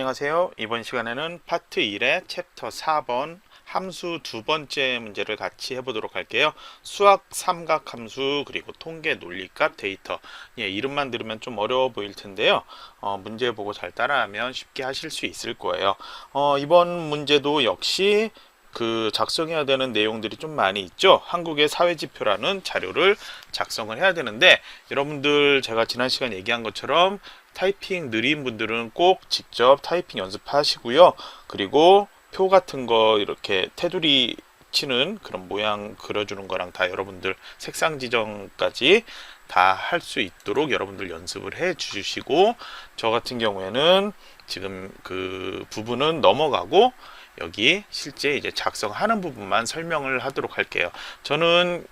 안녕하세요. 이번 시간에는 파트 1의 챕터 4번 함수 두 번째 문제를 같이 해보도록 할게요. 수학 삼각함수 그리고 통계 논리값 데이터. 이름만 들으면 좀 어려워 보일 텐데요. 문제 보고 잘 따라하면 쉽게 하실 수 있을 거예요. 이번 문제도 역시 작성해야 되는 내용들이 좀 많이 있죠. 한국의 사회지표라는 자료를 작성을 해야 되는데, 여러분들 제가 지난 시간 얘기한 것처럼 타이핑 느린 분들은 꼭 직접 타이핑 연습하시고요. 그리고 표 같은 거 이렇게 테두리 치는 그런 모양 그려주는 거랑 다 여러분들 색상 지정까지 다 할 수 있도록 여러분들 연습을 해 주시고, 저 같은 경우에는 지금 그 부분은 넘어가고 여기 실제 이제 작성하는 부분만 설명을 하도록 할게요. 저는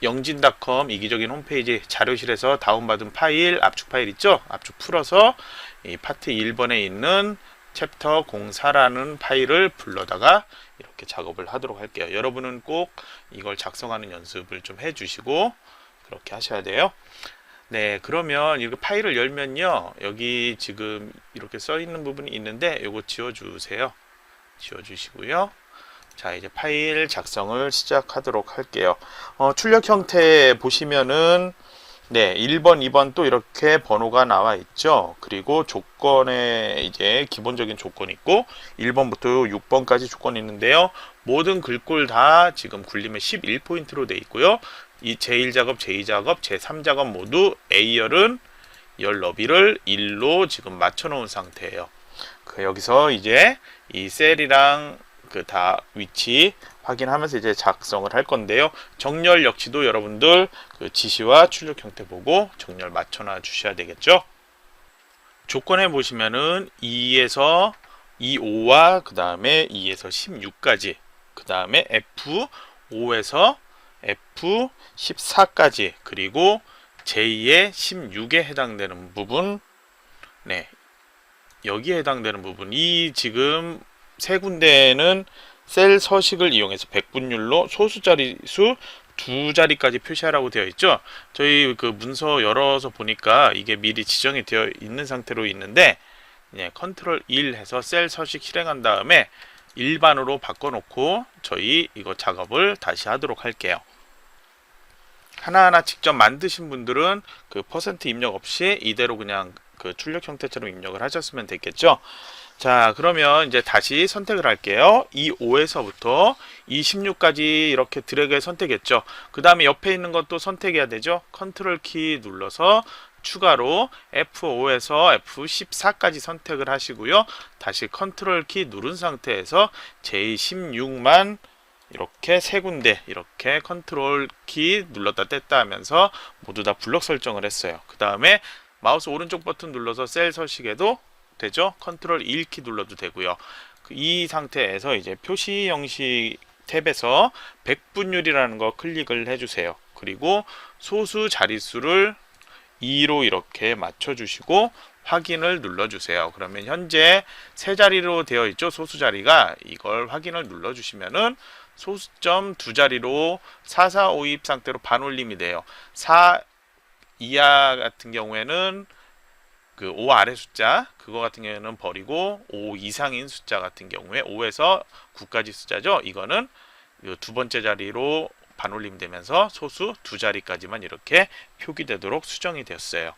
영진닷컴 이기적인 홈페이지 자료실에서 다운받은 파일, 압축 파일 있죠? 압축 풀어서 이 파트 1번에 있는 챕터 04라는 파일을 불러다가 이렇게 작업을 하도록 할게요. 여러분은 꼭 이걸 작성하는 연습을 좀 해주시고 그렇게 하셔야 돼요. 네, 그러면 이 파일을 열면요, 여기 지금 이렇게 써 있는 부분이 있는데 요거 지워주세요. 지워주시고요. 자, 이제 파일 작성을 시작하도록 할게요. 출력 형태 보시면은 1번, 2번 또 이렇게 번호가 나와 있죠. 그리고 조건에 이제 기본적인 조건이 있고 1번부터 6번까지 조건이 있는데요. 모든 글꼴 다 지금 굴림에 11포인트로 되어 있고요. 이 제1작업, 제2작업, 제3작업 모두 A열은 열 너비를 1로 지금 맞춰 놓은 상태예요. 여기서 이제 이 셀이랑 다 위치 확인하면서 이제 작성을 할 건데요. 정렬 역시도 여러분들 지시와 출력 형태 보고 정렬 맞춰놔 주셔야 되겠죠. 조건에 보시면은 2에서 25와 그 다음에 2에서 16까지, 그 다음에 F5에서 F14까지, 그리고 제2의 16에 해당되는 부분, 여기에 해당되는 부분이 지금 세 군데는 셀 서식을 이용해서 백분율로 소수 자릿수 두 자리까지 표시하라고 되어 있죠. 저희 문서 열어서 보니까 이게 미리 지정이 되어 있는 상태로 있는데, 컨트롤 1 해서 셀 서식 실행한 다음에 일반으로 바꿔놓고 저희 이거 작업을 다시 하도록 할게요. 하나하나 직접 만드신 분들은 퍼센트 입력 없이 이대로 그냥 출력 형태처럼 입력을 하셨으면 되겠죠. 자, 그러면 이제 다시 선택을 할게요. 이 5에서부터 이 16까지 이렇게 드래그 선택했죠. 그 다음에 옆에 있는 것도 선택해야 되죠. 컨트롤 키 눌러서 추가로 F5에서 F14까지 선택을 하시고요. 다시 컨트롤 키 누른 상태에서 J16만 이렇게 세 군데 이렇게 컨트롤 키 눌렀다 뗐다 하면서 모두 다 블록 설정을 했어요. 그 다음에 마우스 오른쪽 버튼 눌러서 셀 서식에도 되죠. 컨트롤 1키 눌러도 되고요. 이 상태에서 이제 표시 형식 탭에서 백분율이라는 거 클릭을 해주세요. 그리고 소수 자릿수를 2로 이렇게 맞춰주시고 확인을 눌러주세요. 그러면 현재 세 자리로 되어 있죠. 소수 자리가. 이걸 확인을 눌러주시면은 소수점 두 자리로 4452 상태로 반올림이 돼요. 4 이하 같은 경우에는 5 아래 숫자, 그거 같은 경우에는 버리고 5 이상인 숫자 같은 경우에 5에서 9까지 숫자죠. 이거는 두 번째 자리로 반올림 되면서 소수 두 자리까지만 이렇게 표기되도록 수정이 되었어요.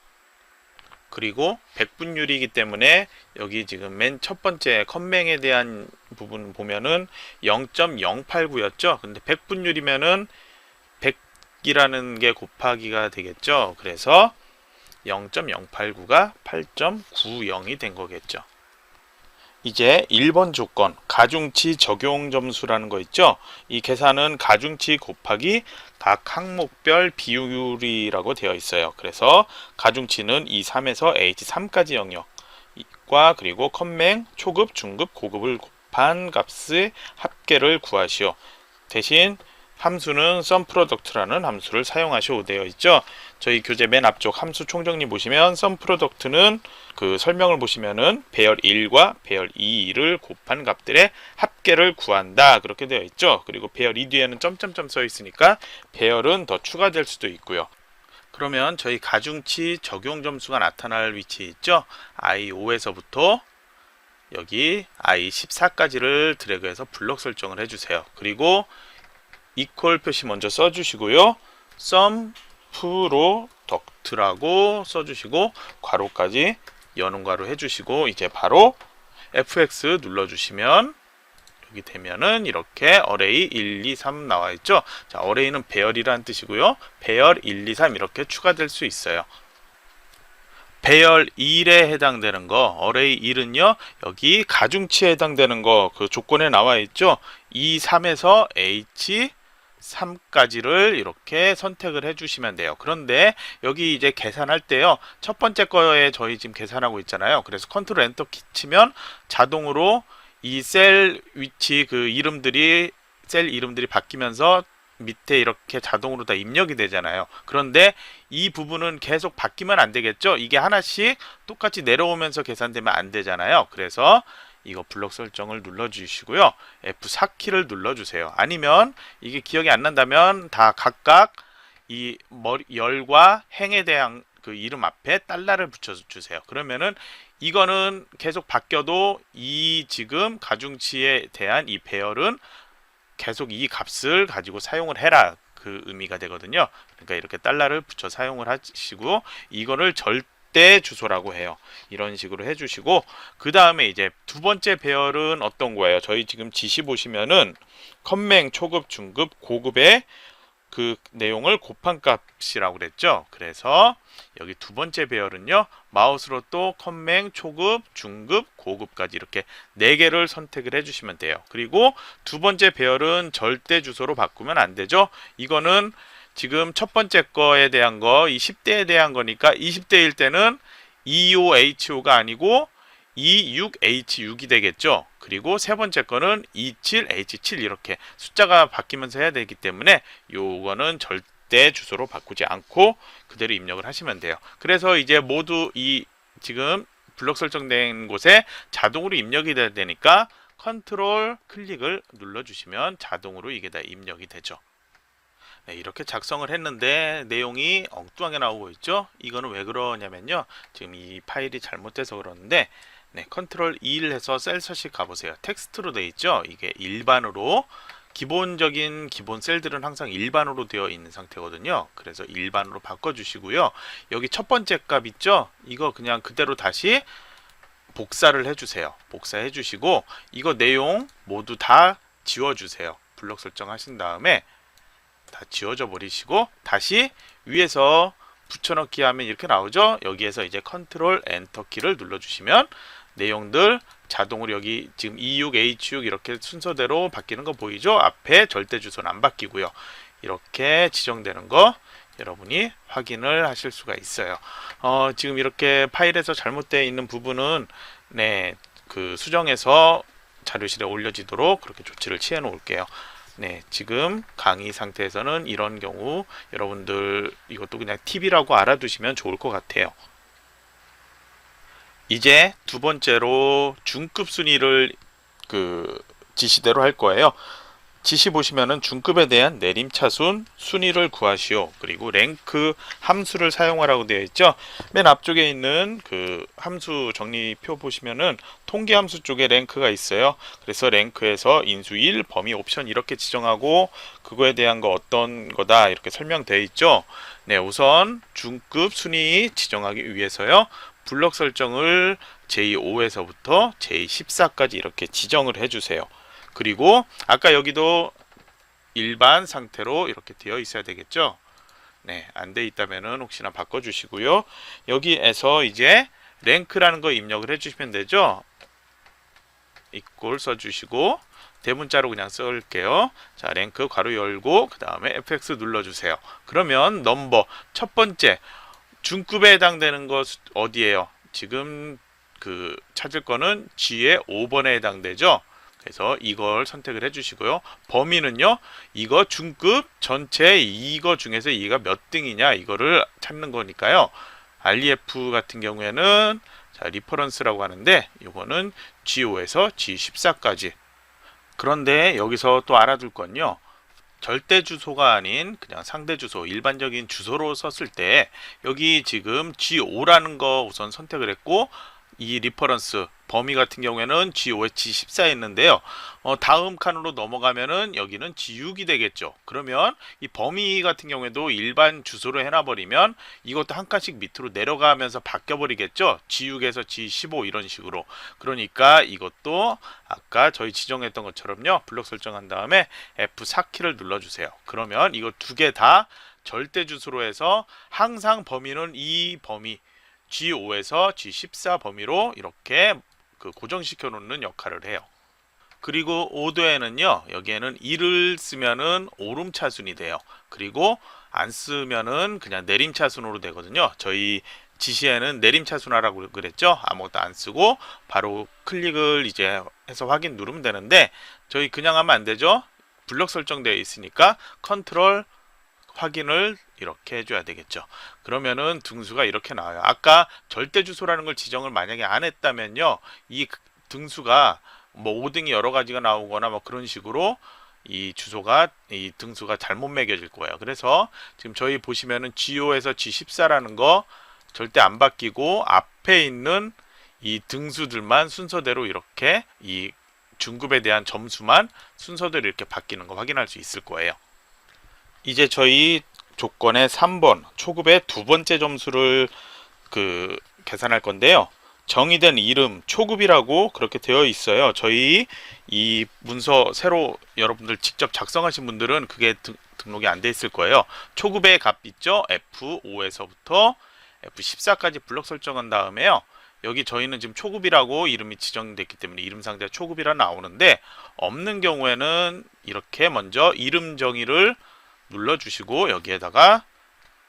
그리고 백분율이기 때문에 여기 지금 맨 첫 번째 컴맹에 대한 부분 보면은 0.089였죠. 근데 백분율이면은 100이라는 게 곱하기가 되겠죠. 그래서 0.089가 8.90이 된 거겠죠. 이제 1번 조건 가중치 적용 점수라는 거 있죠. 이 계산은 가중치 곱하기 각 항목별 비율이라고 되어 있어요. 그래서 가중치는 E3에서 H3까지 영역과 그리고 컴맹, 초급, 중급, 고급을 곱한 값의 합계를 구하시오. 대신 함수는 SUMPRODUCT라는 함수를 사용하시오 되어 있죠. 저희 교재 맨 앞쪽 함수 총정리 보시면 SUMPRODUCT는 설명을 보시면은 배열 1과 배열 2를 곱한 값들의 합계를 구한다 그렇게 되어 있죠. 그리고 배열 2 뒤에는 점점점 써 있으니까 배열은 더 추가될 수도 있고요. 그러면 저희 가중치 적용 점수가 나타날 위치 있죠. I5에서부터 여기 i14까지를 드래그해서 블록 설정을 해주세요. 그리고 이퀄 표시 먼저 써주시고요. sum product라고 써주시고 괄호까지 여는 괄호 해주시고 이제 바로 fx 눌러주시면 여기 되면은 이렇게 array 1, 2, 3 나와 있죠. 자, array는 배열이라는 뜻이고요. 배열 1, 2, 3 이렇게 추가될 수 있어요. 배열 1에 해당되는 거, array 1은요, 여기 가중치에 해당되는 거, 그 조건에 나와 있죠. 2, 3에서 h 3까지를 이렇게 선택을 해주시면 돼요. 그런데 여기 이제 계산할 때요, 첫 번째 거에 저희 지금 계산하고 있잖아요. 그래서 컨트롤 엔터 키 치면 자동으로 이 셀 위치 셀 이름들이 바뀌면서 밑에 이렇게 자동으로 다 입력이 되잖아요. 그런데 이 부분은 계속 바뀌면 안 되겠죠? 이게 하나씩 똑같이 내려오면서 계산되면 안 되잖아요. 그래서 이거 블록 설정을 눌러주시고요. F4키를 눌러주세요. 아니면 이게 기억이 안 난다면 다 각각 이 열과 행에 대한 그 이름 앞에 달러를 붙여주세요. 그러면은 이거는 계속 바뀌어도 이 지금 가중치에 대한 이 배열은 계속 이 값을 가지고 사용을 해라, 그 의미가 되거든요. 그러니까 이렇게 달러를 붙여 사용을 하시고 이거를 절대 주소라고 해요. 이런 식으로 해주시고 그 다음에 이제 두 번째 배열은 어떤 거예요? 저희 지금 지시 보시면은 컴맹 초급, 중급, 고급의 그 내용을 곱한 값이라고 그랬죠. 그래서 여기 두 번째 배열은요, 마우스로 또 컴맹 초급, 중급, 고급까지 이렇게 4개를 선택을 해주시면 돼요. 그리고 두 번째 배열은 절대 주소로 바꾸면 안 되죠. 이거는 지금 첫 번째 거에 대한 거, 이 10대에 대한 거니까 20대일 때는 25HO가 아니고 26H6이 되겠죠. 그리고 세 번째 거는 27H7 이렇게 숫자가 바뀌면서 해야 되기 때문에 요거는 절대 주소로 바꾸지 않고 그대로 입력을 하시면 돼요. 그래서 이제 모두 이 지금 블록 설정된 곳에 자동으로 입력이 돼야 되니까 컨트롤 클릭을 눌러주시면 자동으로 이게 다 입력이 되죠. 네, 이렇게 작성을 했는데 내용이 엉뚱하게 나오고 있죠. 이거는 왜 그러냐면요, 지금 이 파일이 잘못돼서 그러는데, 네, 컨트롤 2를 해서 셀 서식 가보세요. 텍스트로 돼 있죠. 이게 일반으로, 기본적인 기본 셀들은 항상 일반으로 되어 있는 상태거든요. 그래서 일반으로 바꿔주시고요. 여기 첫 번째 값 있죠. 이거 그냥 그대로 다시 복사를 해주세요. 복사해 주시고 이거 내용 모두 다 지워주세요. 블록 설정하신 다음에 다 지워져 버리시고 다시 위에서 붙여넣기 하면 이렇게 나오죠. 여기에서 이제 컨트롤 엔터 키를 눌러주시면 내용들 자동으로 여기 지금 E6, H6 이렇게 순서대로 바뀌는 거 보이죠? 앞에 절대 주소는 안 바뀌고요. 이렇게 지정되는 거 여러분이 확인을 하실 수가 있어요. 지금 이렇게 파일에서 잘못되어 있는 부분은 네, 그 수정해서 자료실에 올려지도록 그렇게 조치를 취해 놓을게요. 네, 지금 강의 상태에서는 이런 경우 여러분들 이것도 그냥 팁이라고 알아두시면 좋을 것 같아요. 이제 두 번째로 중급 순위를 그 지시대로 할 거예요. 지시 보시면은 중급에 대한 내림차순 순위를 구하시오. 그리고 랭크 함수를 사용하라고 되어 있죠. 맨 앞쪽에 있는 그 함수 정리표 보시면은 통계 함수 쪽에 랭크가 있어요. 그래서 랭크에서 인수 1, 범위 옵션 이렇게 지정하고 그거에 대한 거 어떤 거다 이렇게 설명되어 있죠. 네, 우선 중급 순위 지정하기 위해서요. 블록 설정을 J5에서부터 J14까지 이렇게 지정을 해주세요. 그리고 아까 여기도 일반 상태로 이렇게 되어 있어야 되겠죠. 네, 안 돼 있다면은 혹시나 바꿔주시고요. 여기에서 이제 랭크라는 거 입력을 해주시면 되죠. 이꼴 써주시고 대문자로 그냥 쓸게요. 자, 랭크 괄호 열고 그 다음에 fx 눌러주세요. 그러면 넘버 첫 번째 중급에 해당되는 것 어디예요? 지금 그 찾을 거는 G의 5번에 해당되죠. 그래서 이걸 선택을 해주시고요. 범위는요, 이거 중급 전체 이거 중에서 이가 몇 등이냐 이거를 찾는 거니까요. REF 같은 경우에는 자, 리퍼런스라고 하는데 이거는 G5에서 G14까지. 그런데 여기서 또 알아둘 건요, 절대 주소가 아닌 그냥 상대 주소, 일반적인 주소로 썼을 때 여기 지금 G5라는 거 우선 선택을 했고 이 리퍼런스 범위 같은 경우에는 G5에 G14에 있는데요. 다음 칸으로 넘어가면은 여기는 G6이 되겠죠. 그러면 이 범위 같은 경우에도 일반 주소로 해놔버리면 이것도 한 칸씩 밑으로 내려가면서 바뀌어버리겠죠. G6에서 G15 이런 식으로. 그러니까 이것도 아까 저희 지정했던 것처럼요. 블록 설정한 다음에 F4키를 눌러주세요. 그러면 이거 두 개 다 절대 주소로 해서 항상 범위는 이 범위 G5에서 G14 범위로 이렇게 고정시켜 놓는 역할을 해요. 그리고 오도에는요, 여기에는 1을 쓰면은 오름차순이 돼요. 그리고 안 쓰면은 그냥 내림차순으로 되거든요. 저희 지시에는 내림차순하라고 그랬죠. 아무것도 안 쓰고 바로 클릭을 이제 해서 확인 누르면 되는데 저희 그냥 하면 안 되죠. 블럭 설정되어 있으니까 컨트롤 확인을 이렇게 해줘야 되겠죠. 그러면은 등수가 이렇게 나와요. 아까 절대 주소라는 걸 지정을 만약에 안 했다면요, 이 등수가 뭐 5등이 여러 가지가 나오거나 뭐 그런 식으로 이 등수가 잘못 매겨질 거예요. 그래서 지금 저희 보시면은 G5에서 G14라는 거 절대 안 바뀌고 앞에 있는 이 등수들만 순서대로 이렇게 이 중급에 대한 점수만 순서대로 이렇게 바뀌는 거 확인할 수 있을 거예요. 이제 저희 조건의 3번 초급의 두 번째 점수를 계산할 건데요. 정의된 이름 초급이라고 그렇게 되어 있어요. 저희 이 문서 새로 여러분들 직접 작성하신 분들은 그게 등록이 안 돼 있을 거예요. 초급의 값 있죠? F5에서부터 F14까지 블록 설정한 다음에요. 여기 저희는 지금 초급이라고 이름이 지정됐기 때문에 이름 상자가 초급이라 나오는데, 없는 경우에는 이렇게 먼저 이름 정의를 눌러주시고 여기에다가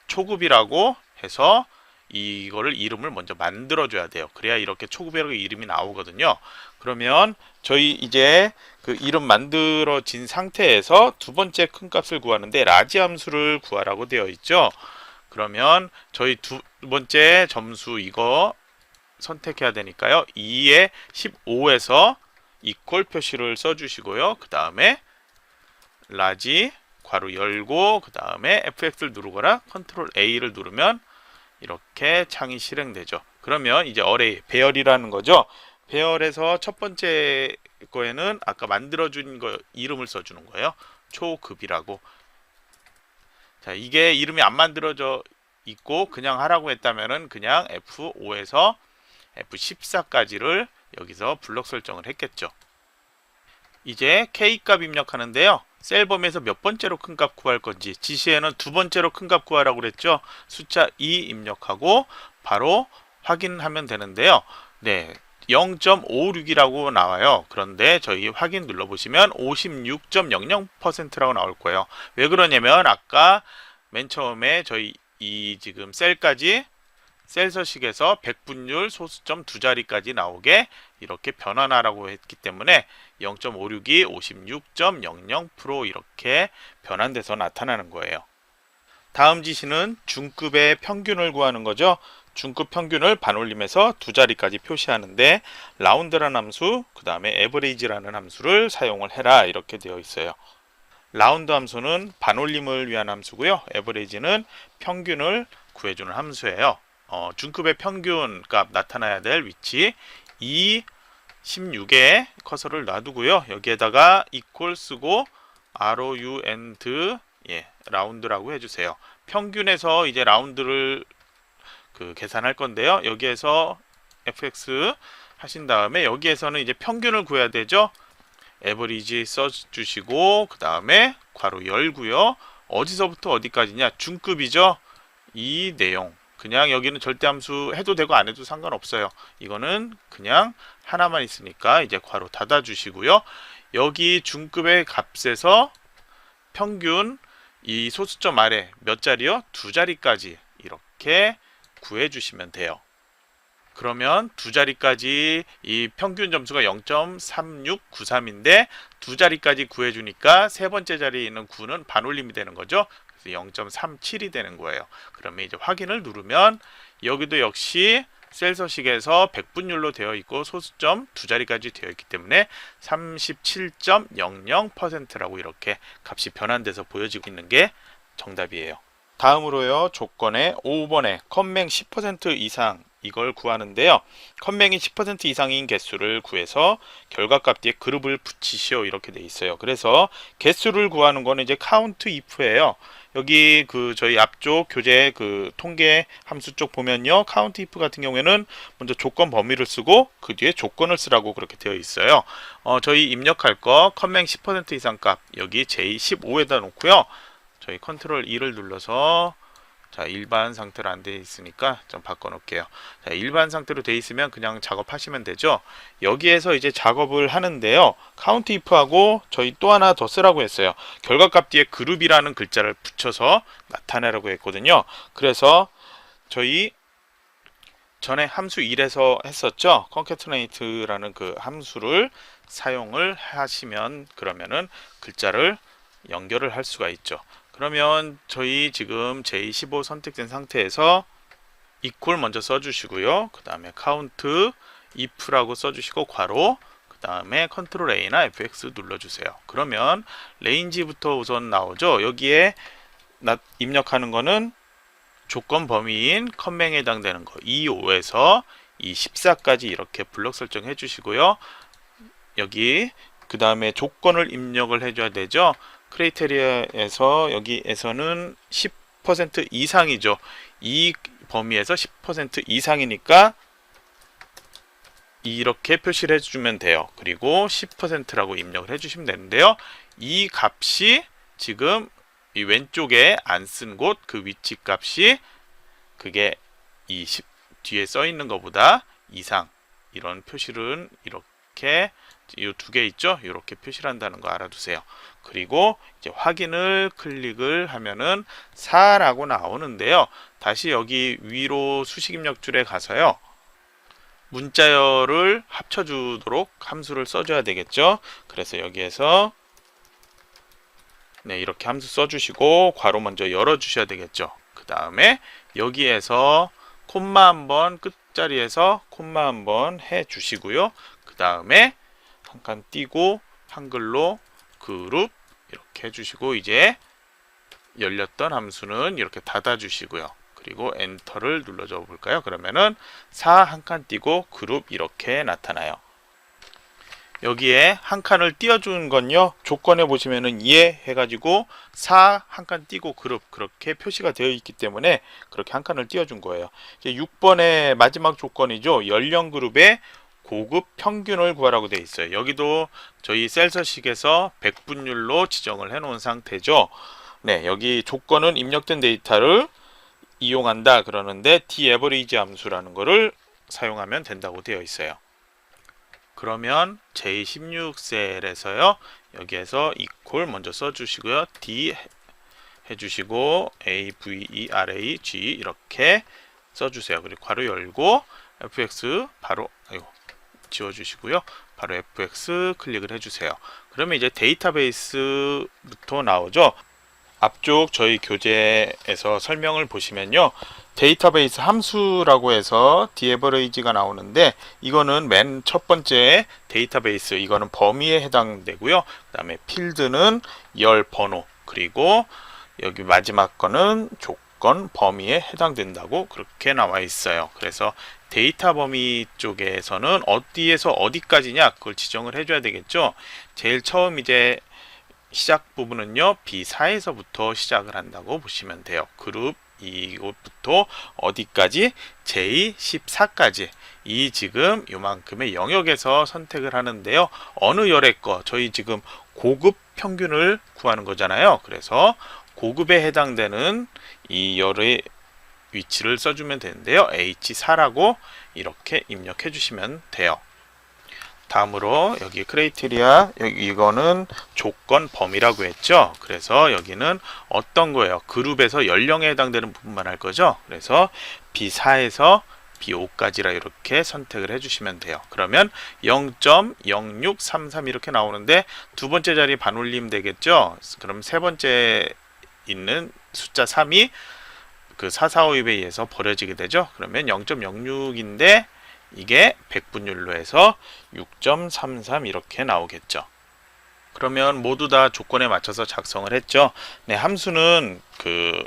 초급이라고 해서 이거를 이름을 먼저 만들어 줘야 돼요. 그래야 이렇게 초급이라고 이름이 나오거든요. 그러면 저희 이제 그 이름 만들어진 상태에서 두 번째 큰 값을 구하는데 라지 함수를 구하라고 되어 있죠. 그러면 저희 두 번째 점수 이거 선택해야 되니까요. 2에 15에서 이퀄 표시를 써주시고요. 그 다음에 라지 괄호 열고 그 다음에 FX를 누르거나 컨트롤 A를 누르면 이렇게 창이 실행되죠. 그러면 이제 어레이 배열이라는 거죠. 배열에서 첫 번째 거에는 아까 만들어준 거 이름을 써주는 거예요. 초급이라고. 자, 이게 이름이 안 만들어져 있고 그냥 하라고 했다면은 그냥 F5에서 F14까지를 여기서 블록 설정을 했겠죠. 이제 K값 입력하는데요. 셀 범위에서 몇 번째로 큰 값 구할 건지, 지시에는 두 번째로 큰 값 구하라고 그랬죠. 숫자 2 입력하고 바로 확인하면 되는데요. 네, 0.56이라고 나와요. 그런데 저희 확인 눌러보시면 56.00%라고 나올 거예요. 왜 그러냐면 아까 맨 처음에 저희 이 지금 셀까지 셀 서식에서 백분율 소수점 두 자리까지 나오게 이렇게 변환하라고 했기 때문에 0.56이 56.00% 이렇게 변환돼서 나타나는 거예요. 다음 지시는 중급의 평균을 구하는 거죠. 중급 평균을 반올림해서 두 자리까지 표시하는데 라운드라는 함수, 그 다음에 에버리지라는 함수를 사용을 해라 이렇게 되어 있어요. 라운드 함수는 반올림을 위한 함수고요. 에버리지는 평균을 구해주는 함수예요. 중급의 평균 값 나타나야 될 위치 16에 커서를 놔두고요. 여기에다가 equal 쓰고 round 라운드라고 해주세요. 평균에서 이제 라운드를 계산할 건데요. 여기에서 fx 하신 다음에 여기에서는 이제 평균을 구해야 되죠. average 써주시고 그 다음에 괄호 열고요. 어디서부터 어디까지냐? 중급이죠. 이 내용 그냥 여기는 절대함수 해도 되고 안 해도 상관없어요. 이거는 그냥 하나만 있으니까 이제 괄호 닫아 주시고요. 여기 중급의 값에서 평균 이 소수점 아래 몇 자리요? 두 자리까지 이렇게 구해 주시면 돼요. 그러면 두 자리까지 이 평균 점수가 0.3693인데 두 자리까지 구해 주니까 세 번째 자리에 있는 9는 반올림이 되는 거죠. 0.37이 되는 거예요. 그러면 이제 확인을 누르면 여기도 역시 셀 서식에서 백분율로 되어 있고 소수점 두 자리까지 되어 있기 때문에 37.00%라고 이렇게 값이 변환돼서 보여지고 있는 게 정답이에요. 다음으로요. 조건의 5번에 컴맹 10% 이상 이걸 구하는데요. 컴맹이 10% 이상인 개수를 구해서 결과값 뒤에 그룹을 붙이시오 이렇게 돼 있어요. 그래서 개수를 구하는 거는 이제 count if예요. 여기 그 저희 앞쪽 교재 그 통계 함수 쪽 보면요, count if 같은 경우에는 먼저 조건 범위를 쓰고 그 뒤에 조건을 쓰라고 그렇게 되어 있어요. 저희 입력할 거 컴맹 10% 이상 값 여기 J15에다 놓고요. 저희 컨트롤 E를 눌러서 자, 일반 상태로 안 돼 있으니까 좀 바꿔 놓을게요. 자, 일반 상태로 돼 있으면 그냥 작업하시면 되죠. 여기에서 이제 작업을 하는데요. count if하고 저희 또 하나 더 쓰라고 했어요. 결과값 뒤에 그룹이라는 글자를 붙여서 나타내라고 했거든요. 그래서 저희 전에 함수 1에서 했었죠. concatenate라는 그 함수를 사용을 하시면 그러면은 글자를 연결을 할 수가 있죠. 그러면 저희 지금 J15 선택된 상태에서 equal 먼저 써주시고요. 그 다음에 count if라고 써주시고 괄호, 그 다음에 컨트롤 A나 FX 눌러주세요. 그러면 range부터 우선 나오죠. 여기에 입력하는 거는 조건 범위인 컴맹에 해당되는 거 25에서 이 14까지 이렇게 블록 설정해 주시고요. 여기 그 다음에 조건을 입력을 해줘야 되죠. 크라이테리아에서 여기에서는 10% 이상이죠. 이 범위에서 10% 이상이니까 이렇게 표시를 해주면 돼요. 그리고 10%라고 입력을 해주시면 되는데요. 이 값이 지금 이 왼쪽에 안 쓴 곳 그 위치 값이 그게 이 뒤에 써 있는 것보다 이상, 이런 표시는 이렇게 이 두 개 있죠? 이렇게 표시를 한다는 거 알아두세요. 그리고 이제 확인을 클릭을 하면은 4라고 나오는데요. 다시 여기 위로 수식 입력 줄에 가서요. 문자열을 합쳐주도록 함수를 써줘야 되겠죠? 그래서 여기에서 네, 이렇게 함수 써주시고 괄호 먼저 열어주셔야 되겠죠. 그 다음에 여기에서 콤마 한번 끝자리에서 콤마 한번 해주시고요. 그 다음에 한 칸 띄고 한글로 그룹 이렇게 해주시고 이제 열렸던 함수는 이렇게 닫아주시고요. 그리고 엔터를 눌러줘 볼까요? 그러면은 4 한 칸 띄고 그룹 이렇게 나타나요. 여기에 한 칸을 띄워준 건요, 조건에 보시면은 예 해가지고 4 한 칸 띄고 그룹 그렇게 표시가 되어 있기 때문에 그렇게 한 칸을 띄워준 거예요. 이제 6번의 마지막 조건이죠. 연령 그룹의 고급 평균을 구하라고 되어 있어요. 여기도 저희 셀서식에서 백분율로 지정을 해 놓은 상태죠. 네, 여기 조건은 입력된 데이터를 이용한다 그러는데 taverage 함수라는 거를 사용하면 된다고 되어 있어요. 그러면 J16셀에서요. 여기에서 equal 먼저 써주시고요. D 해주시고 average 이렇게 써주세요. 그리고 괄호 열고 fx 바로 지워주시고요. 바로 fx 클릭을 해주세요. 그러면 이제 데이터베이스부터 나오죠. 앞쪽 저희 교재에서 설명을 보시면요. 데이터베이스 함수라고 해서 daverage가 나오는데 이거는 맨 첫 번째 데이터베이스, 이거는 범위에 해당되고요. 그 다음에 필드는 열 번호, 그리고 여기 마지막 거는 조건 범위에 해당된다고 그렇게 나와 있어요. 그래서 데이터 범위 쪽에서는 어디에서 어디까지냐 그걸 지정을 해줘야 되겠죠. 제일 처음 이제 시작 부분은요, B4에서부터 시작을 한다고 보시면 돼요. 그룹 이곳부터 어디까지? J14까지 이 지금 요만큼의 영역에서 선택을 하는데요. 어느 열의 거? 저희 지금 고급 평균을 구하는 거잖아요. 그래서 고급에 해당되는 이 열의 위치를 써주면 되는데요. H4라고 이렇게 입력해 주시면 돼요. 다음으로 여기 크라이테리아, 이거는 조건 범위라고 했죠. 그래서 여기는 어떤 거예요? 그룹에서 연령에 해당되는 부분만 할 거죠. 그래서 B4에서 B5까지라 이렇게 선택을 해주시면 돼요. 그러면 0.0633 이렇게 나오는데 두 번째 자리 반올림 되겠죠. 그럼 세 번째 있는 숫자 3이 그 445에 의해서 버려지게 되죠. 그러면 0.06인데 이게 백분율로 해서 6.33 이렇게 나오겠죠. 그러면 모두 다 조건에 맞춰서 작성을 했죠. 네, 함수는 그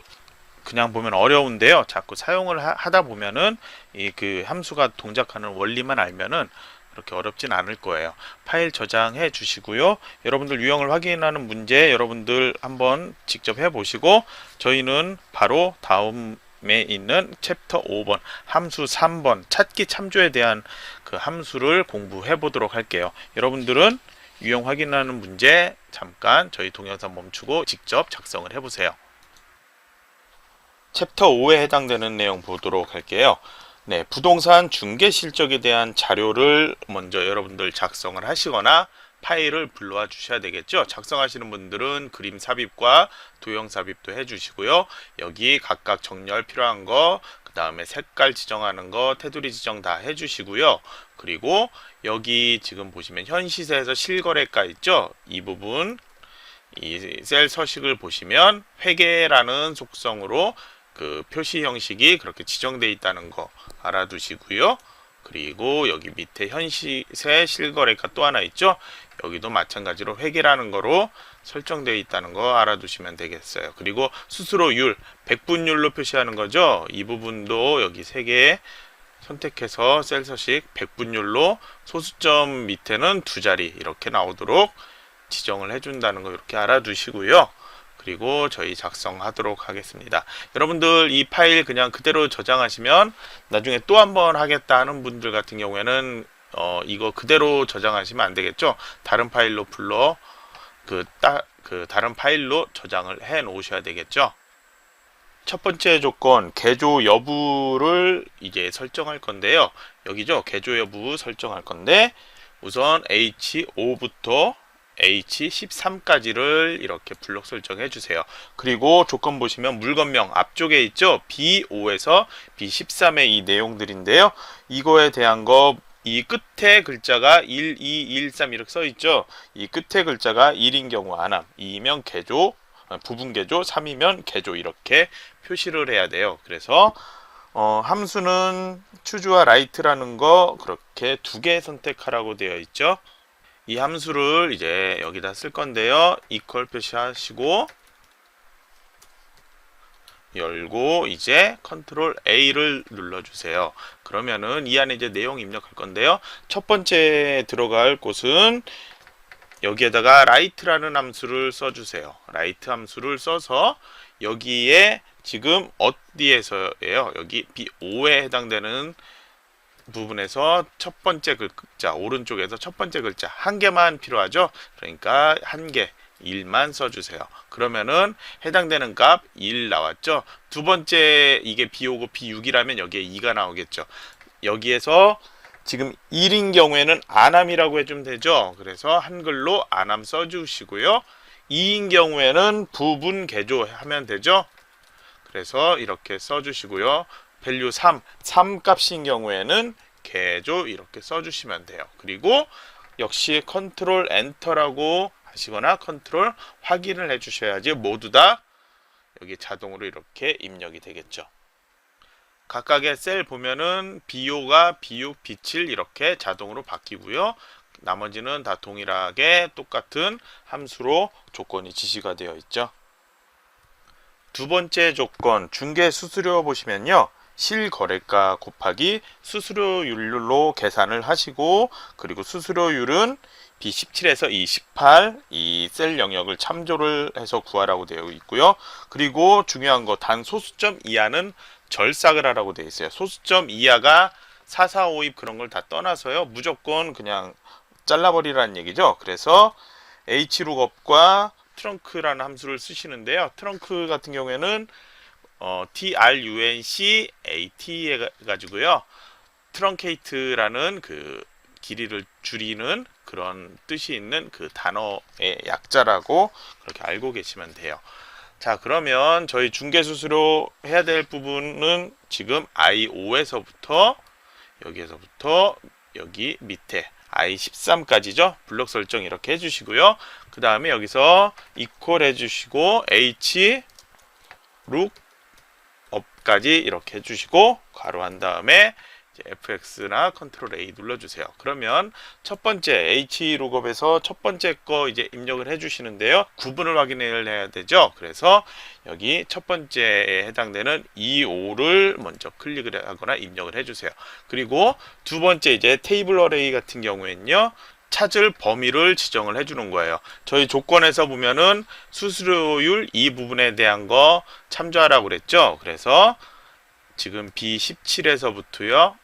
그냥 보면 어려운데요. 자꾸 사용을 하다 보면은 이 그 함수가 동작하는 원리만 알면은 그렇게 어렵진 않을 거예요. 파일 저장해 주시고요. 여러분들 유형을 확인하는 문제 여러분들 한번 직접 해보시고 저희는 바로 다음에 있는 챕터 5번 함수 3번 찾기 참조에 대한 그 함수를 공부해 보도록 할게요. 여러분들은 유형 확인하는 문제 잠깐 저희 동영상 멈추고 직접 작성을 해보세요. 챕터 5에 해당되는 내용 보도록 할게요. 네, 부동산 중개 실적에 대한 자료를 먼저 여러분들 작성을 하시거나 파일을 불러와 주셔야 되겠죠. 작성하시는 분들은 그림 삽입과 도형 삽입도 해주시고요. 여기 각각 정렬 필요한 거, 그 다음에 색깔 지정하는 거, 테두리 지정 다 해주시고요. 그리고 여기 지금 보시면 현 시세에서 실거래가 있죠. 이 부분 이 셀 서식을 보시면 회계라는 속성으로 그 표시 형식이 그렇게 지정되어 있다는 거 알아두시고요. 그리고 여기 밑에 현시세 실거래가 또 하나 있죠. 여기도 마찬가지로 회계라는 거로 설정되어 있다는 거 알아두시면 되겠어요. 그리고 수수료율, 백분율로 표시하는 거죠. 이 부분도 여기 3개 선택해서 셀 서식 백분율로 소수점 밑에는 2자리 이렇게 나오도록 지정을 해준다는 거 이렇게 알아두시고요. 그리고 저희 작성하도록 하겠습니다. 여러분들 이 파일 그냥 그대로 저장하시면 나중에 또 한번 하겠다 하는 분들 같은 경우에는 이거 그대로 저장하시면 안 되겠죠. 다른 파일로 불러 다른 파일로 저장을 해 놓으셔야 되겠죠. 첫 번째 조건 개조 여부를 이제 설정할 건데요. 여기죠. 개조 여부 설정할 건데 우선 H5부터 H13까지를 이렇게 블록 설정해 주세요. 그리고 조건 보시면 물건명 앞쪽에 있죠. B5에서 B13의 이 내용들인데요. 이거에 대한 거 이 끝에 글자가 1, 2, 1, 3 이렇게 써 있죠. 이 끝에 글자가 1인 경우 안함, 2이면 개조, 부분 개조, 3이면 개조 이렇게 표시를 해야 돼요. 그래서 함수는 추주와 라이트라는 거 그렇게 2개 선택하라고 되어 있죠. 이 함수를 이제 여기다 쓸 건데요. 이퀄 표시하시고 열고 이제 컨트롤 A를 눌러주세요. 그러면은 이 안에 이제 내용 입력할 건데요. 첫 번째 들어갈 곳은 여기에다가 라이트라는 함수를 써주세요. 라이트 함수를 써서 여기에 지금 어디에서예요? 여기 B5에 해당되는 부분에서 첫 번째 글자 오른쪽에서 첫 번째 글자 한 개만 필요하죠. 그러니까 한 개 1만 써주세요. 그러면은 해당되는 값 1 나왔죠. 두 번째 이게 B5고 B6이라면 여기에 2가 나오겠죠. 여기에서 지금 1인 경우에는 안함이라고 해주면 되죠. 그래서 한글로 안함 써주시고요. 2인 경우에는 부분 개조하면 되죠. 그래서 이렇게 써주시고요. 밸류 3 값인 경우에는 개조 이렇게 써주시면 돼요. 그리고 역시 컨트롤 엔터라고 하시거나 컨트롤 확인을 해주셔야지 모두 다 여기 자동으로 이렇게 입력이 되겠죠. 각각의 셀 보면은 B5가 B6, B7 이렇게 자동으로 바뀌고요. 나머지는 다 동일하게 똑같은 함수로 조건이 지시가 되어 있죠. 두 번째 조건 중개 수수료 보시면요. 실거래가 곱하기 수수료율로 계산을 하시고 그리고 수수료율은 B17에서 E18 이 셀 영역을 참조를 해서 구하라고 되어 있고요. 그리고 중요한 거 단 소수점 이하는 절삭을 하라고 되어 있어요. 소수점 이하가 4, 4, 5입 그런 걸 다 떠나서요. 무조건 그냥 잘라버리라는 얘기죠. 그래서 hrlookup과 트렁크라는 함수를 쓰시는데요. 트렁크 같은 경우에는 truncate 해가지고요. 트렁케이트라는 그 길이를 줄이는 그런 뜻이 있는 그 단어의 약자라고 그렇게 알고 계시면 돼요. 자, 그러면 저희 중개수수료 해야 될 부분은 지금 I5에서부터 여기에서부터 여기 밑에 I13까지죠. 블록 설정 이렇게 해주시고요. 그 다음에 여기서 이퀄 해주시고 hrlookup까지 이렇게 해주시고 괄호한 다음에 FX나 컨트롤 A 눌러주세요. 그러면 첫 번째 H 룩업에서 첫 번째 거 이제 입력을 해주시는데요. 구분을 확인을 해야 되죠. 그래서 여기 첫 번째에 해당되는 25를 먼저 클릭을 하거나 입력을 해주세요. 그리고 두 번째 이제 테이블 어레이 같은 경우에는요. 찾을 범위를 지정을 해주는 거예요. 저희 조건에서 보면은 수수료율 이 부분에 대한 거 참조하라고 그랬죠. 그래서 지금 B17에서부터요.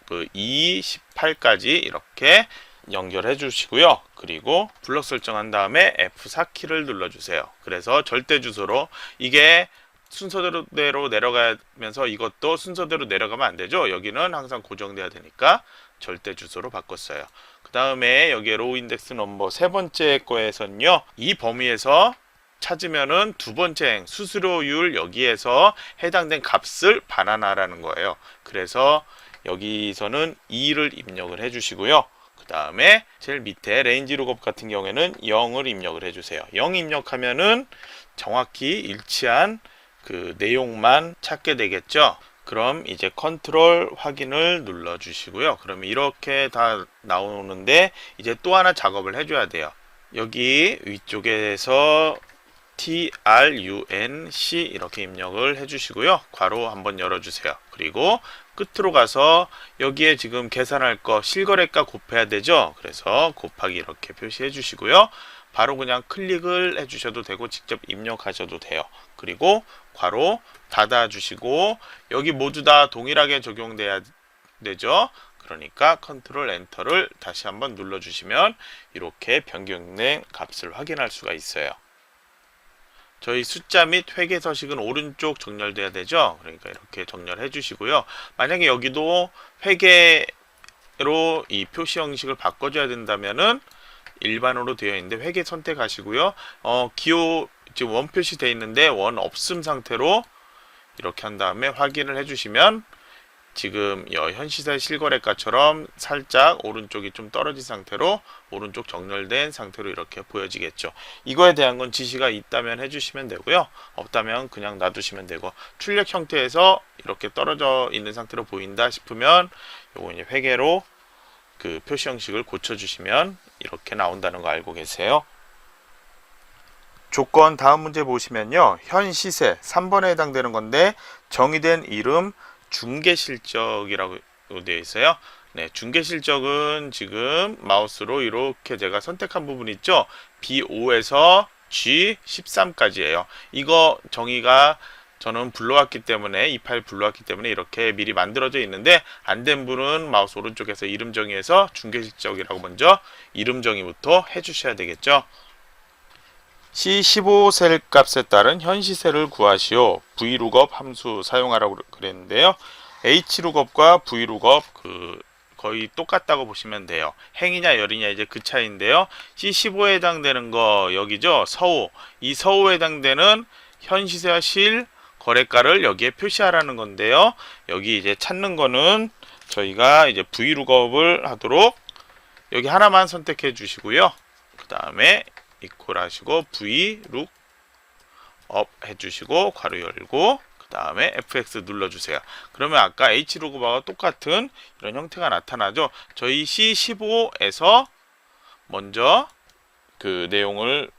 그 E18까지 이렇게 연결해 주시고요. 그리고 블럭 설정한 다음에 F4키를 눌러주세요. 그래서 절대 주소로 이게 순서대로 내려가면서 이것도 순서대로 내려가면 안 되죠. 여기는 항상 고정돼야 되니까 절대 주소로 바꿨어요. 그 다음에 여기에 로우 인덱스 넘버 세 번째 거에서는요. 이 범위에서 찾으면은 두 번째 행 수수료율 여기에서 해당된 값을 반환하라는 거예요. 그래서 여기서는 2를 입력을 해주시고요. 그 다음에 제일 밑에 레인지 룩업 같은 경우에는 0을 입력을 해주세요. 0 입력하면은 정확히 일치한 그 내용만 찾게 되겠죠. 그럼 이제 컨트롤 확인을 눌러 주시고요. 그럼 이렇게 다 나오는데 이제 또 하나 작업을 해줘야 돼요. 여기 위쪽에서 TRUNC 이렇게 입력을 해주시고요. 괄호 한번 열어주세요. 그리고 끝으로 가서 여기에 지금 계산할 거 실거래가 곱해야 되죠. 그래서 곱하기 이렇게 표시해 주시고요. 바로 그냥 클릭을 해주셔도 되고 직접 입력하셔도 돼요. 그리고 괄호 닫아 주시고 여기 모두 다 동일하게 적용돼야 되죠. 그러니까 컨트롤 엔터를 다시 한번 눌러 주시면 이렇게 변경된 값을 확인할 수가 있어요. 저희 숫자 및 회계 서식은 오른쪽 정렬돼야 되죠. 그러니까 이렇게 정렬해 주시고요. 만약에 여기도 회계로 이 표시 형식을 바꿔줘야 된다면은 일반으로 되어 있는데 회계 선택하시고요. 기호 지금 원 표시되어 있는데 원 없음 상태로 이렇게 한 다음에 확인을 해주시면 지금 현시세 실거래가처럼 살짝 오른쪽이 좀 떨어진 상태로 오른쪽 정렬된 상태로 이렇게 보여지겠죠. 이거에 대한 건 지시가 있다면 해주시면 되고요. 없다면 그냥 놔두시면 되고 출력 형태에서 이렇게 떨어져 있는 상태로 보인다 싶으면 요거 이제 회계로 그 표시 형식을 고쳐주시면 이렇게 나온다는 거 알고 계세요. 조건 다음 문제 보시면요. 현 시세 3번에 해당되는 건데 정의된 이름 중개실적이라고 되어 있어요. 네, 중개실적은 지금 마우스로 이렇게 제가 선택한 부분 있죠. B5에서 G13까지예요. 이거 정의가 저는 불러왔기 때문에 이 파일 불러왔기 때문에 이렇게 미리 만들어져 있는데 안 된 분은 마우스 오른쪽에서 이름 정의에서 중개실적이라고 먼저 이름 정의부터 해주셔야 되겠죠. C15셀 값에 따른 현시세를 구하시오. VLOOKUP 함수 사용하라고 그랬는데요. HLOOKUP과 VLOOKUP 거의 똑같다고 보시면 돼요. 행이냐 열이냐 이제 그 차이인데요. C15에 해당되는 거 여기죠. 서호. 이 서호에 해당되는 현시세와 실 거래가를 여기에 표시하라는 건데요. 여기 이제 찾는 거는 저희가 이제 VLOOKUP을 하도록 여기 하나만 선택해 주시고요. 그 다음에 이퀄 하시고 VLOOKUP 해주시고 괄호 열고 그 다음에 FX 눌러주세요. 그러면 아까 HLOOKUP하고 똑같은 이런 형태가 나타나죠. 저희 C15에서 먼저 그 내용을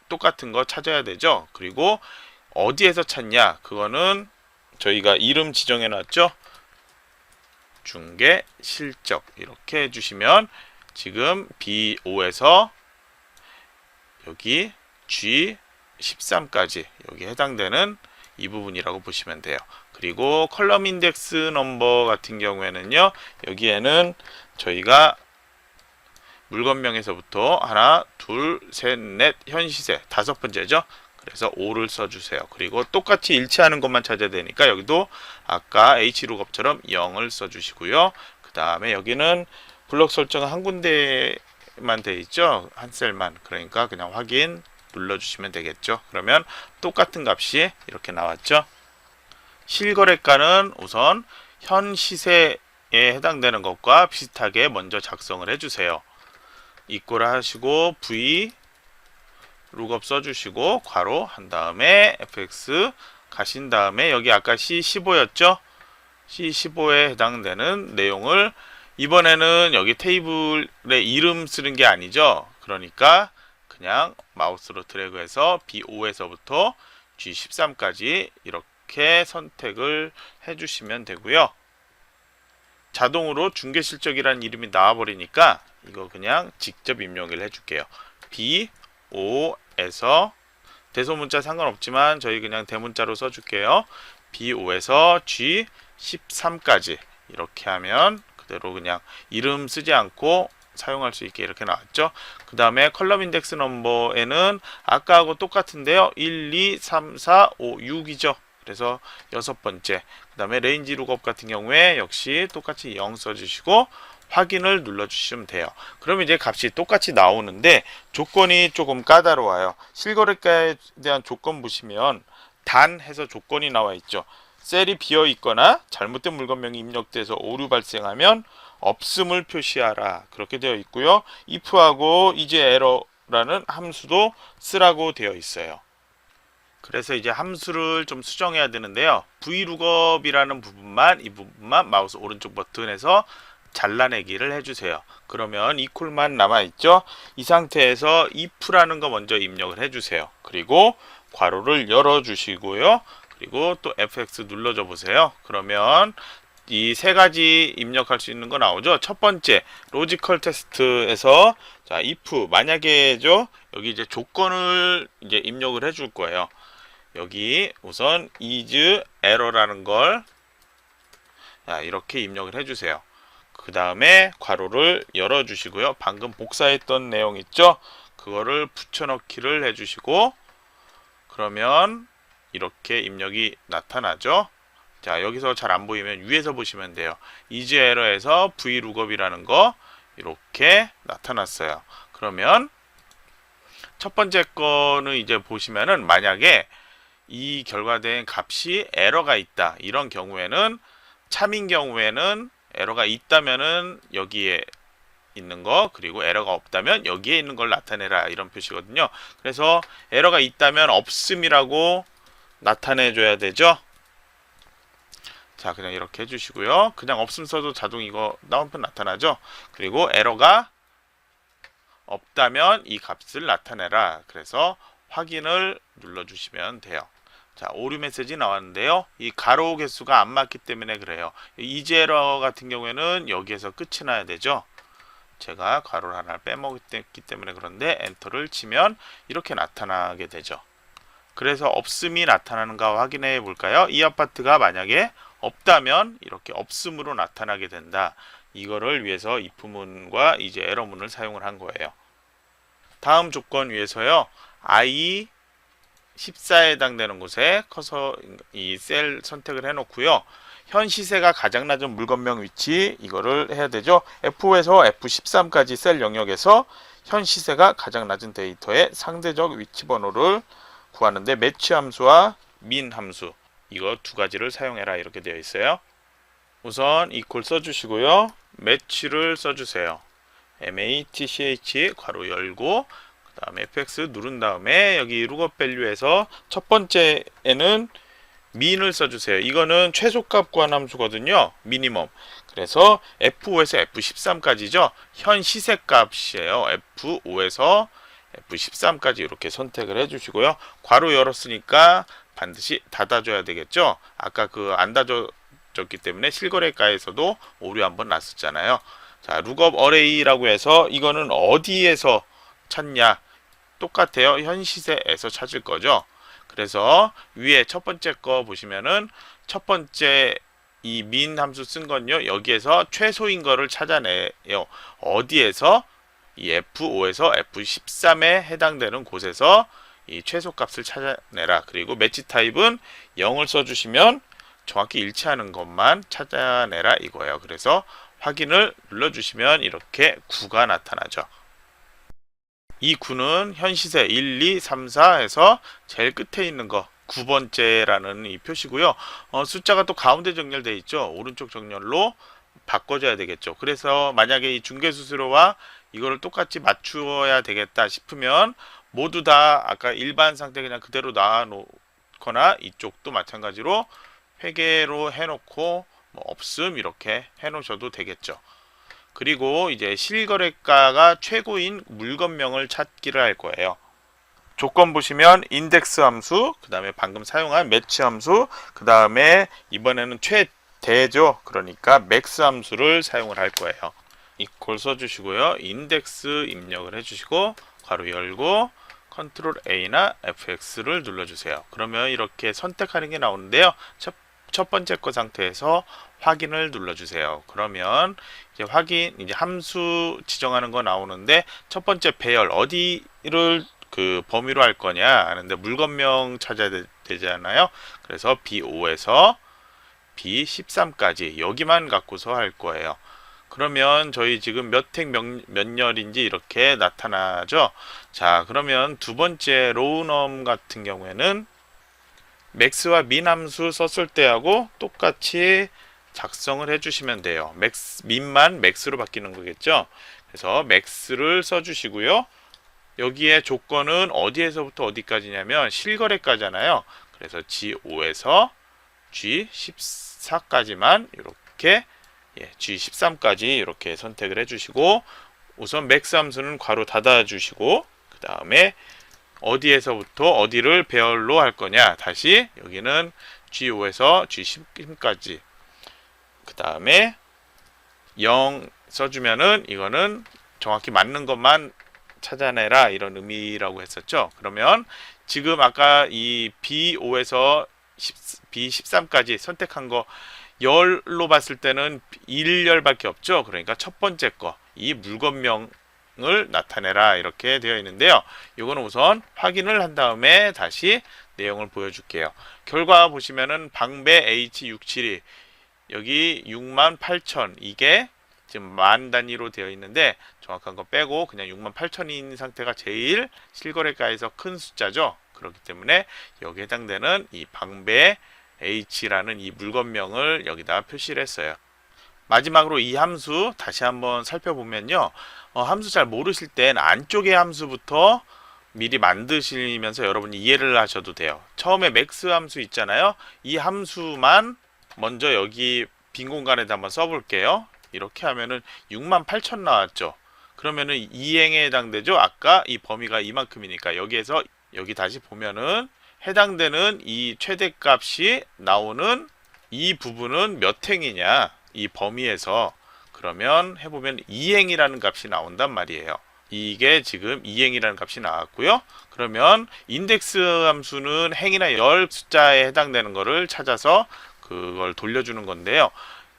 똑같은 거 찾아야 되죠. 그리고 어디에서 찾냐 그거는 저희가 이름 지정해 놨죠. 중개 실적 이렇게 해주시면 지금 B5에서 여기 G13까지 여기 해당되는 이 부분이라고 보시면 돼요. 그리고 컬럼 인덱스 넘버 같은 경우에는요. 여기에는 저희가 물건명에서부터 하나, 둘, 셋, 넷 현시세 다섯 번째죠. 그래서 5를 써주세요. 그리고 똑같이 일치하는 것만 찾아야 되니까 여기도 아까 HLOOKUP처럼 0을 써주시고요. 그 다음에 여기는 블럭 설정은 한 군데만 돼 있죠. 한 셀만. 그러니까 그냥 확인 눌러주시면 되겠죠. 그러면 똑같은 값이 이렇게 나왔죠. 실거래가는 우선 현 시세에 해당되는 것과 비슷하게 먼저 작성을 해주세요. 이퀄 하시고 V 룩업 써주시고 괄호 한 다음에 fx 가신 다음에 여기 아까 C15였죠. C15에 해당되는 내용을 이번에는 여기 테이블에 이름 쓰는 게 아니죠. 그러니까 그냥 마우스로 드래그해서 B5에서부터 G13까지 이렇게 선택을 해주시면 되고요. 자동으로 중개실적이라는 이름이 나와버리니까 이거 그냥 직접 입력을 해줄게요. B5에서 대소문자 상관없지만 저희 그냥 대문자로 써줄게요. B5에서 G13까지 이렇게 하면 그대로 그냥 이름 쓰지 않고 사용할 수 있게 이렇게 나왔죠. 그 다음에 컬럼 인덱스 넘버에는 아까하고 똑같은데요. 1, 2, 3, 4, 5, 6이죠. 그래서 여섯 번째. 그 다음에 레인지 룩업 같은 경우에 역시 똑같이 0 써주시고 확인을 눌러주시면 돼요. 그러면 이제 값이 똑같이 나오는데 조건이 조금 까다로워요. 실거래가에 대한 조건 보시면 단 해서 조건이 나와 있죠. 셀이 비어 있거나 잘못된 물건명이 입력돼서 오류 발생하면 없음을 표시하라 그렇게 되어 있고요. if하고 이제 에러라는 함수도 쓰라고 되어 있어요. 그래서 이제 함수를 좀 수정해야 되는데요. vlookup이라는 부분만 이 부분만 마우스 오른쪽 버튼에서 잘라내기를 해주세요. 그러면 equal만 남아있죠. 이 상태에서 if라는 거 먼저 입력을 해주세요. 그리고 괄호를 열어주시고요. 그리고 또 fx 눌러줘 보세요. 그러면 이 세 가지 입력할 수 있는 거 나오죠. 첫 번째 로지컬 테스트에서 자 if 만약에죠. 여기 이제 조건을 이제 입력을 해줄 거예요. 여기 우선 is error라는 걸 이렇게 입력을 해주세요. 그 다음에 괄호를 열어주시고요. 방금 복사했던 내용 있죠? 그거를 붙여넣기를 해주시고 그러면 이렇게 입력이 나타나죠? 자 여기서 잘 안 보이면 위에서 보시면 돼요. is error에서 vlookup이라는 거 이렇게 나타났어요. 그러면 첫 번째 거는 이제 보시면은 만약에 이 결과된 값이 에러가 있다 이런 경우에는 참인 경우에는 에러가 있다면은 여기에 있는 거 그리고 에러가 없다면 여기에 있는 걸 나타내라 이런 표시거든요. 그래서 에러가 있다면 없음이라고 나타내 줘야 되죠. 자 그냥 이렇게 해주시고요. 그냥 없음 써도 자동 이거 다운표 나타나죠. 그리고 에러가 없다면 이 값을 나타내라. 그래서 확인을 눌러주시면 돼요. 자 오류 메시지 나왔는데요. 이 가로 개수가 안 맞기 때문에 그래요. 이즈 에러 같은 경우에는 여기에서 끝이 나야 되죠. 제가 가로를 하나 빼먹었기 때문에 그런데 엔터를 치면 이렇게 나타나게 되죠. 그래서 없음이 나타나는가 확인해 볼까요? 이 아파트가 만약에 없다면 이렇게 없음으로 나타나게 된다. 이거를 위해서 if문과 이제 에러문을 사용을 한 거예요. 다음 조건 위해서요. I 14에 해당되는 곳에 커서 이 셀 선택을 해 놓고요. 현 시세가 가장 낮은 물건명 위치 이거를 해야 되죠. F5에서 F13까지 셀 영역에서 현 시세가 가장 낮은 데이터의 상대적 위치 번호를 구하는데 매치 함수와 민 함수 이거 두 가지를 사용해라 이렇게 되어 있어요. 우선 이퀄 써주시고요. 매치를 써주세요. match 괄호 열고 그 다음에 fx 누른 다음에 여기 lookup value에서 첫 번째에는 min을 써주세요. 이거는 최소값 구한 함수거든요. 미니멈. 그래서 F5에서 F13까지죠. 현 시세값이에요. F5에서 F13까지 이렇게 선택을 해주시고요. 괄호 열었으니까 반드시 닫아줘야 되겠죠. 아까 그 안 닫아줬기 때문에 실거래가에서도 오류 한번 났었잖아요. 자, lookup array라고 해서 이거는 어디에서 찾냐? 똑같아요. 현 시세에서 찾을 거죠. 그래서 위에 첫 번째 거 보시면은 첫 번째 이 min 함수 쓴 건요. 여기에서 최소인 거를 찾아내요. 어디에서? 이 F5에서 F13에 해당되는 곳에서 이 최소값을 찾아내라. 그리고 매치 타입은 0을 써주시면 정확히 일치하는 것만 찾아내라 이거예요. 그래서 확인을 눌러주시면 이렇게 9가 나타나죠. 이 9는 현 시세 1, 2, 3, 4에서 제일 끝에 있는 거 9번째라는 이 표시고요. 숫자가 또 가운데 정렬되어 있죠. 오른쪽 정렬로 바꿔줘야 되겠죠. 그래서 만약에 이 중개수수료와 이거를 똑같이 맞추어야 되겠다 싶으면 모두 다 아까 일반 상태 그냥 그대로 놔놓거나 이쪽도 마찬가지로 회계로 해놓고 뭐 없음 이렇게 해 놓으셔도 되겠죠. 그리고 이제 실거래가가 최고인 물건명을 찾기를 할 거예요. 조건 보시면 인덱스 함수, 그 다음에 방금 사용한 매치 함수, 그 다음에 이번에는 최대죠. 그러니까 맥스 함수를 사용을 할 거예요. 이퀄 써주시고요. 인덱스 입력을 해주시고 괄호 열고 컨트롤 A나 FX를 눌러주세요. 그러면 이렇게 선택하는 게 나오는데요. 첫 번째 거 상태에서 확인을 눌러주세요. 그러면 이제 함수 지정하는 거 나오는데 첫 번째 배열 어디를 그 범위로 할 거냐 하는데 물건명 찾아야 되잖아요. 그래서 B5에서 B13까지 여기만 갖고서 할 거예요. 그러면 저희 지금 몇 행 몇 열인지 이렇게 나타나죠. 자, 그러면 두 번째 로우넘 같은 경우에는 맥스와 민 함수 썼을 때하고 똑같이 작성을 해주시면 돼요. 민만 맥스로 바뀌는 거겠죠. 그래서 맥스를 써주시고요. 여기에 조건은 어디에서부터 어디까지냐면 실거래가잖아요. 그래서 G5에서 G14까지만 이렇게 G13까지 이렇게 선택을 해주시고 우선 맥스 함수는 괄호 닫아주시고 그 다음에 어디에서부터 어디를 배열로 할 거냐 다시 여기는 G5에서 G10까지 그 다음에 0 써주면은 이거는 정확히 맞는 것만 찾아내라 이런 의미라고 했었죠. 그러면 지금 아까 이 B5에서 B13까지 선택한 거 열로 봤을 때는 1열밖에 없죠. 그러니까 첫 번째 거 이 물건명을 나타내라 이렇게 되어 있는데요. 이거는 우선 확인을 한 다음에 다시 내용을 보여줄게요. 결과 보시면은 방배 H672 여기 68,000 이게 지금 만 단위로 되어 있는데 정확한 거 빼고 그냥 68,000인 상태가 제일 실거래가에서 큰 숫자죠. 그렇기 때문에 여기에 해당되는 이 방배 H라는 이 물건명을 여기다 표시를 했어요. 마지막으로 이 함수 다시 한번 살펴보면요. 함수 잘 모르실 땐 안쪽의 함수부터 미리 만드시면서 여러분이 이해를 하셔도 돼요. 처음에 맥스 함수 있잖아요. 이 함수만 먼저 여기 빈 공간에다 한번 써볼게요. 이렇게 하면은 68,000 나왔죠. 그러면은 2행에 해당되죠. 아까 이 범위가 이만큼이니까 여기에서 여기 다시 보면은 해당되는 이 최대값이 나오는 이 부분은 몇 행이냐 이 범위에서 그러면 해보면 2행이라는 값이 나온단 말이에요. 이게 지금 2행이라는 값이 나왔고요. 그러면 인덱스 함수는 행이나 열 숫자에 해당되는 거를 찾아서 그걸 돌려주는 건데요.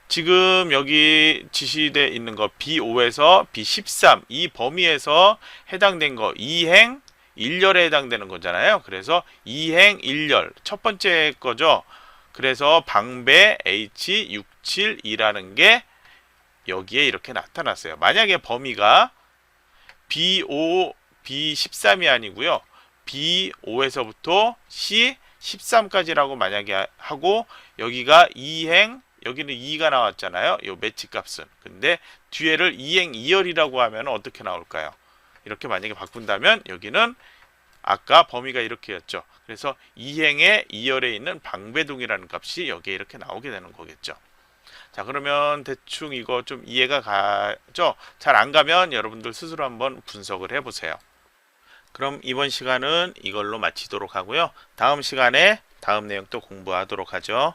지금 여기 지시되어 있는 거 B5에서 B13 이 범위에서 해당된 거 2행 1열에 해당되는 거잖아요. 그래서 2행 1열 첫 번째 거죠. 그래서 방배 H672라는 게 여기에 이렇게 나타났어요. 만약에 범위가 B5, B13이 아니고요. B5에서부터 C13까지라고 만약에 하고 여기가 2행 여기는 2가 나왔잖아요. 요 매치 값은. 근데 뒤에를 2행 2열이라고 하면 어떻게 나올까요? 이렇게 만약에 바꾼다면 여기는 아까 범위가 이렇게였죠. 그래서 2행의 2열에 있는 방배동이라는 값이 여기에 이렇게 나오게 되는 거겠죠. 자, 그러면 대충 이거 좀 이해가 가죠? 잘 안 가면 여러분들 스스로 한번 분석을 해보세요. 그럼 이번 시간은 이걸로 마치도록 하고요. 다음 시간에 다음 내용 또 공부하도록 하죠.